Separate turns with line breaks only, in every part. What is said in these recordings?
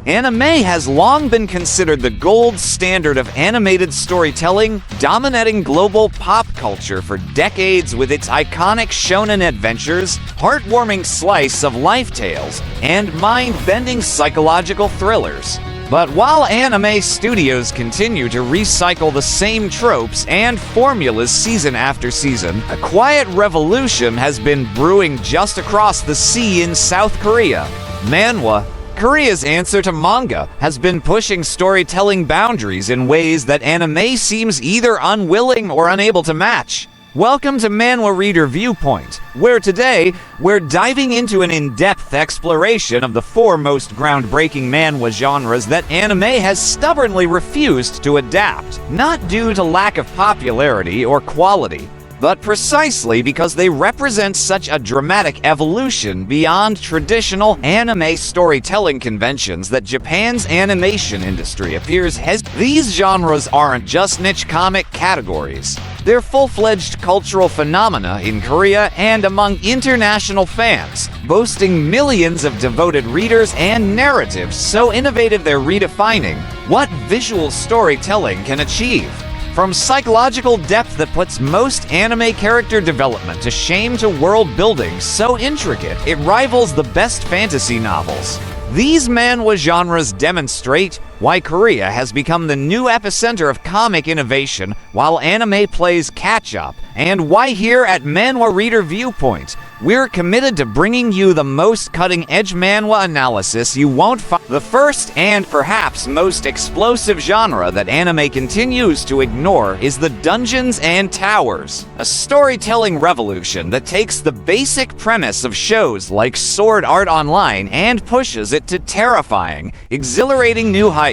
Anime has long been considered the gold standard of animated storytelling, dominating global pop culture for decades with its iconic shonen adventures, heartwarming slice of life tales, and mind-bending psychological thrillers. But while anime studios continue to recycle the same tropes and formulas season after season, a quiet revolution has been brewing just across the sea in South Korea. Manhwa, Korea's answer to manga, has been pushing storytelling boundaries in ways that anime seems either unwilling or unable to match. Welcome to Manhwa Reader Viewpoint, where today we're diving into an in-depth exploration of the four most groundbreaking manhwa genres that anime has stubbornly refused to adapt, not due to lack of popularity or quality, but precisely because they represent such a dramatic evolution beyond traditional anime storytelling conventions that Japan's animation industry appears These genres aren't just niche comic categories. They're full-fledged cultural phenomena in Korea and among international fans, boasting millions of devoted readers and narratives so innovative they're redefining what visual storytelling can achieve. From psychological depth that puts most anime character development to shame to world building so intricate it rivals the best fantasy novels. These manhwa genres demonstrate why Korea has become the new epicenter of comic innovation while anime plays catch-up, and why here at Manhwa Reader Viewpoint, we're committed to bringing you the most cutting-edge manhwa analysis you won't find. The first and perhaps most explosive genre that anime continues to ignore is the Dungeons and Towers, a storytelling revolution that takes the basic premise of shows like Sword Art Online and pushes it to terrifying, exhilarating new heights.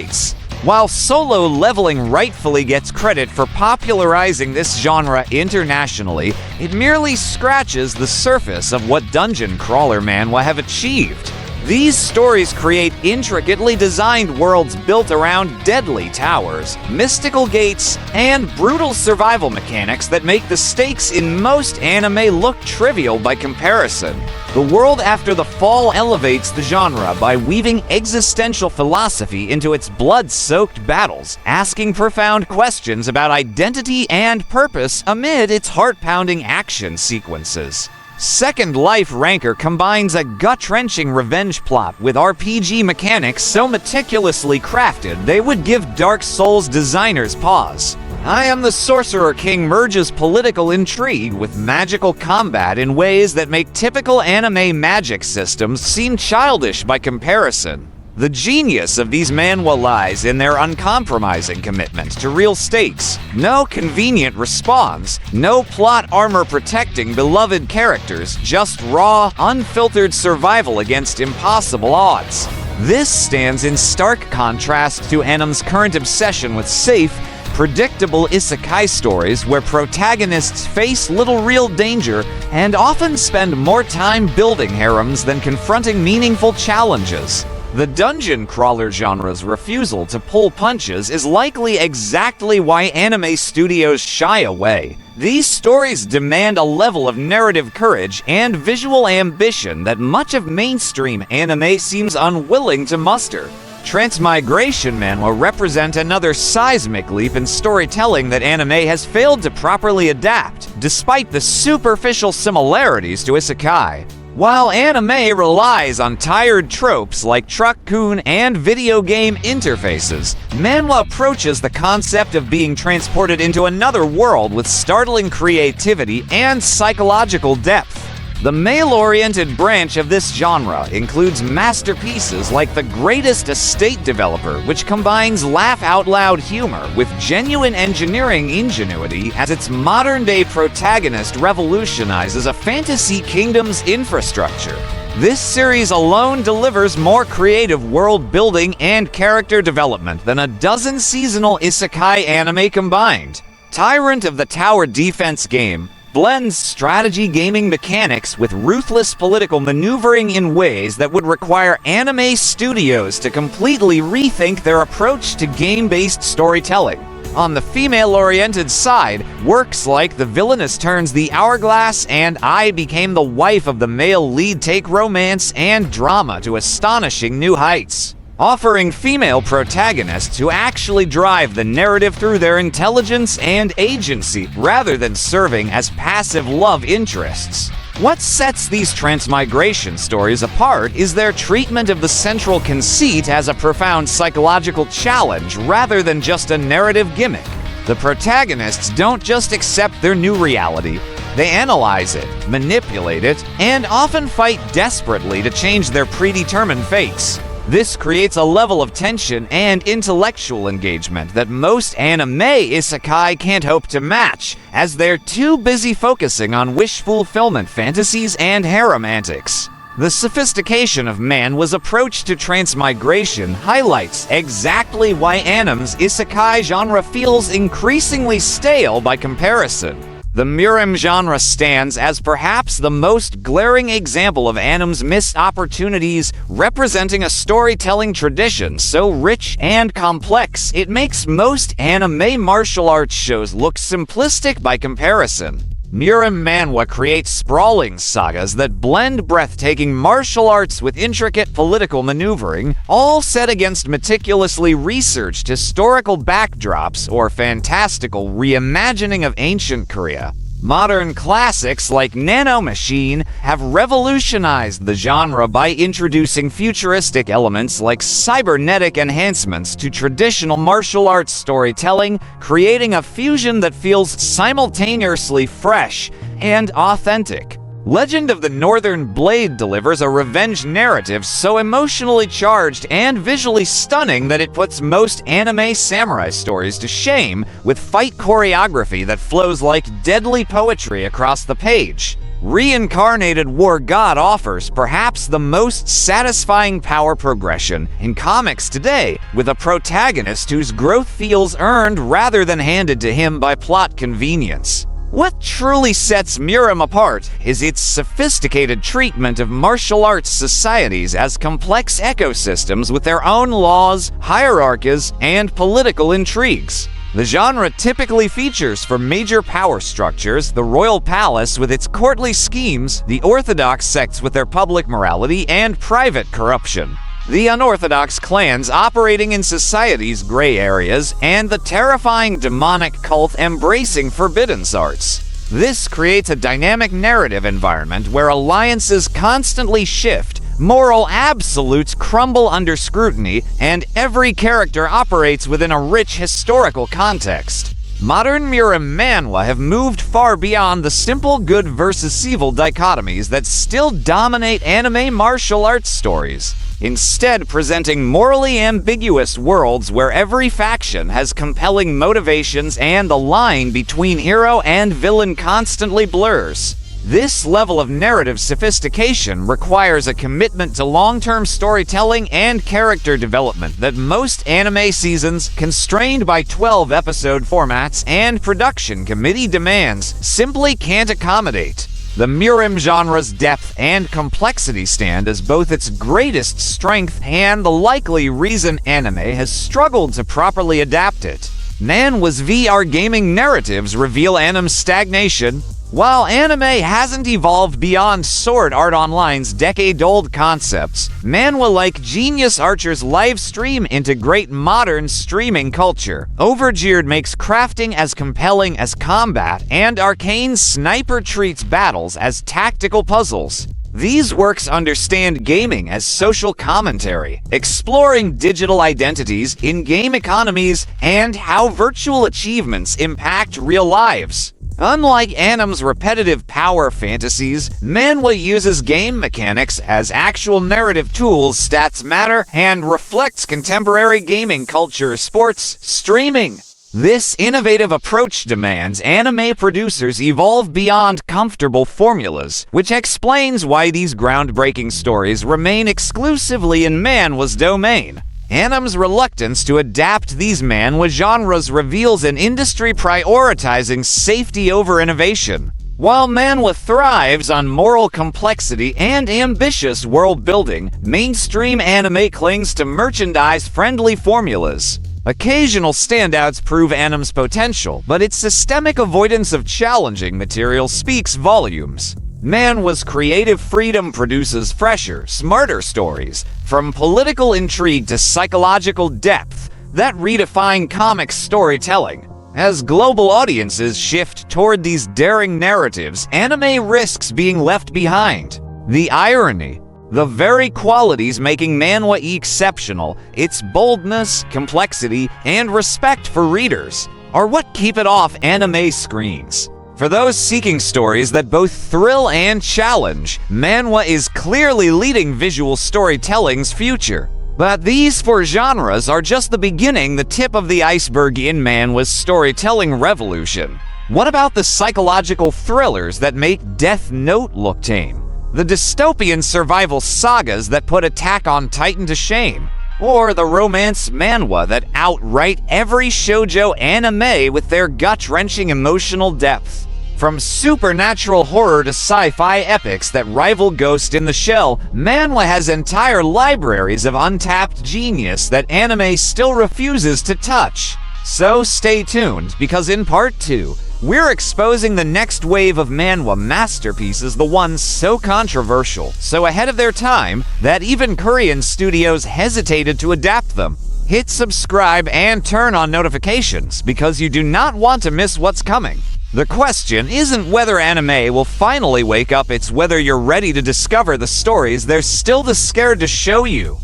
While Solo Leveling rightfully gets credit for popularizing this genre internationally, it merely scratches the surface of what dungeon crawler manhwa have achieved. These stories create intricately designed worlds built around deadly towers, mystical gates, and brutal survival mechanics that make the stakes in most anime look trivial by comparison. The World After the Fall elevates the genre by weaving existential philosophy into its blood-soaked battles, asking profound questions about identity and purpose amid its heart-pounding action sequences. Second Life Ranker combines a gut-wrenching revenge plot with RPG mechanics so meticulously crafted they would give Dark Souls designers pause. I Am the Sorcerer King merges political intrigue with magical combat in ways that make typical anime magic systems seem childish by comparison. The genius of these manhwa lies in their uncompromising commitment to real stakes. No convenient response, no plot armor protecting beloved characters, just raw, unfiltered survival against impossible odds. This stands in stark contrast to anime's current obsession with safe, predictable isekai stories where protagonists face little real danger and often spend more time building harems than confronting meaningful challenges. The dungeon crawler genre's refusal to pull punches is likely exactly why anime studios shy away. These stories demand a level of narrative courage and visual ambition that much of mainstream anime seems unwilling to muster. Transmigration Manhwa represent another seismic leap in storytelling that anime has failed to properly adapt, despite the superficial similarities to Isekai. While anime relies on tired tropes like truck-kun and video game interfaces, manhwa approaches the concept of being transported into another world with startling creativity and psychological depth. The male-oriented branch of this genre includes masterpieces like The Greatest Estate Developer, which combines laugh-out-loud humor with genuine engineering ingenuity as its modern-day protagonist revolutionizes a fantasy kingdom's infrastructure. This series alone delivers more creative world building and character development than a dozen seasonal isekai anime combined. Tyrant of the Tower Defense game blends strategy gaming mechanics with ruthless political maneuvering in ways that would require anime studios to completely rethink their approach to game-based storytelling. On the female-oriented side, works like The Villainess turns the Hourglass and I Became the Wife of the Male lead take romance and drama to astonishing new heights. offering female protagonists who actually drive the narrative through their intelligence and agency, rather than serving as passive love interests. What sets these transmigration stories apart is their treatment of the central conceit as a profound psychological challenge rather than just a narrative gimmick. The protagonists don't just accept their new reality, they analyze it, manipulate it, and often fight desperately to change their predetermined fates. This creates a level of tension and intellectual engagement that most anime isekai can't hope to match, as they're too busy focusing on wish fulfillment fantasies and harem antics. The sophistication of Manhwa's approach to transmigration highlights exactly why anime's isekai genre feels increasingly stale by comparison. The Murim genre stands as perhaps the most glaring example of anime's missed opportunities, representing a storytelling tradition so rich and complex it makes most anime martial arts shows look simplistic by comparison. Murim Manhwa creates sprawling sagas that blend breathtaking martial arts with intricate political maneuvering, all set against meticulously researched historical backdrops or fantastical reimagining of ancient Korea. Modern classics like Nano Machine have revolutionized the genre by introducing futuristic elements like cybernetic enhancements to traditional martial arts storytelling, creating a fusion that feels simultaneously fresh and authentic. Legend of the Northern Blade delivers a revenge narrative so emotionally charged and visually stunning that it puts most anime samurai stories to shame, with fight choreography that flows like deadly poetry across the page. Reincarnated War God offers perhaps the most satisfying power progression in comics today, with a protagonist whose growth feels earned rather than handed to him by plot convenience. What truly sets Murim apart is its sophisticated treatment of martial arts societies as complex ecosystems with their own laws, hierarchies, and political intrigues. The genre typically features for major power structures the royal palace with its courtly schemes, the orthodox sects with their public morality and private corruption, the unorthodox clans operating in society's gray areas, and the terrifying demonic cult embracing forbidden arts. This creates a dynamic narrative environment where alliances constantly shift, moral absolutes crumble under scrutiny, and every character operates within a rich historical context. Modern Murim Manhwa have moved far beyond the simple good versus evil dichotomies that still dominate anime martial arts stories, instead presenting morally ambiguous worlds where every faction has compelling motivations and the line between hero and villain constantly blurs. This level of narrative sophistication requires a commitment to long-term storytelling and character development that most anime seasons, constrained by 12-episode formats and production committee demands, simply can't accommodate. The Murim genre's depth and complexity stand as both its greatest strength and the likely reason anime has struggled to properly adapt it. Manhwa's VR gaming narratives reveal anime's stagnation. While anime hasn't evolved beyond Sword Art Online's decade-old concepts, Manhwa-like Genius Archer's live stream integrate modern streaming culture. Overgeared makes crafting as compelling as combat, and Arcane's Sniper treats battles as tactical puzzles. These works understand gaming as social commentary, exploring digital identities, in-game economies, and how virtual achievements impact real lives. Unlike anime's repetitive power fantasies, Manhwa uses game mechanics as actual narrative tools, stats matter, and reflects contemporary gaming culture, sports, streaming. This innovative approach demands anime producers evolve beyond comfortable formulas, which explains why these groundbreaking stories remain exclusively in Manhwa's domain. Anime's reluctance to adapt these manhwa genres reveals an industry prioritizing safety over innovation. While manhwa thrives on moral complexity and ambitious world building, mainstream anime clings to merchandise-friendly formulas. Occasional standouts prove anime's potential, but its systemic avoidance of challenging material speaks volumes. Manhwa's creative freedom produces fresher, smarter stories, from political intrigue to psychological depth, that redefine comic storytelling. As global audiences shift toward these daring narratives, anime risks being left behind. The irony: the very qualities making manhwa exceptional, its boldness, complexity, and respect for readers, are what keep it off anime screens. For those seeking stories that both thrill and challenge, manhwa is clearly leading visual storytelling's future. But these four genres are just the beginning, the tip of the iceberg in manhwa's storytelling revolution. What about the psychological thrillers that make Death Note look tame? The dystopian survival sagas that put Attack on Titan to shame? Or the romance manhwa that outright every shoujo anime with their gut-wrenching emotional depth? From supernatural horror to sci-fi epics that rival Ghost in the Shell, manhwa has entire libraries of untapped genius that anime still refuses to touch. So stay tuned, because in Part 2, we're exposing the next wave of manhwa masterpieces, the ones so controversial, so ahead of their time, that even Korean studios hesitated to adapt them. Hit subscribe and turn on notifications, because you do not want to miss what's coming. The question isn't whether anime will finally wake up, it's whether you're ready to discover the stories they're still too scared to show you.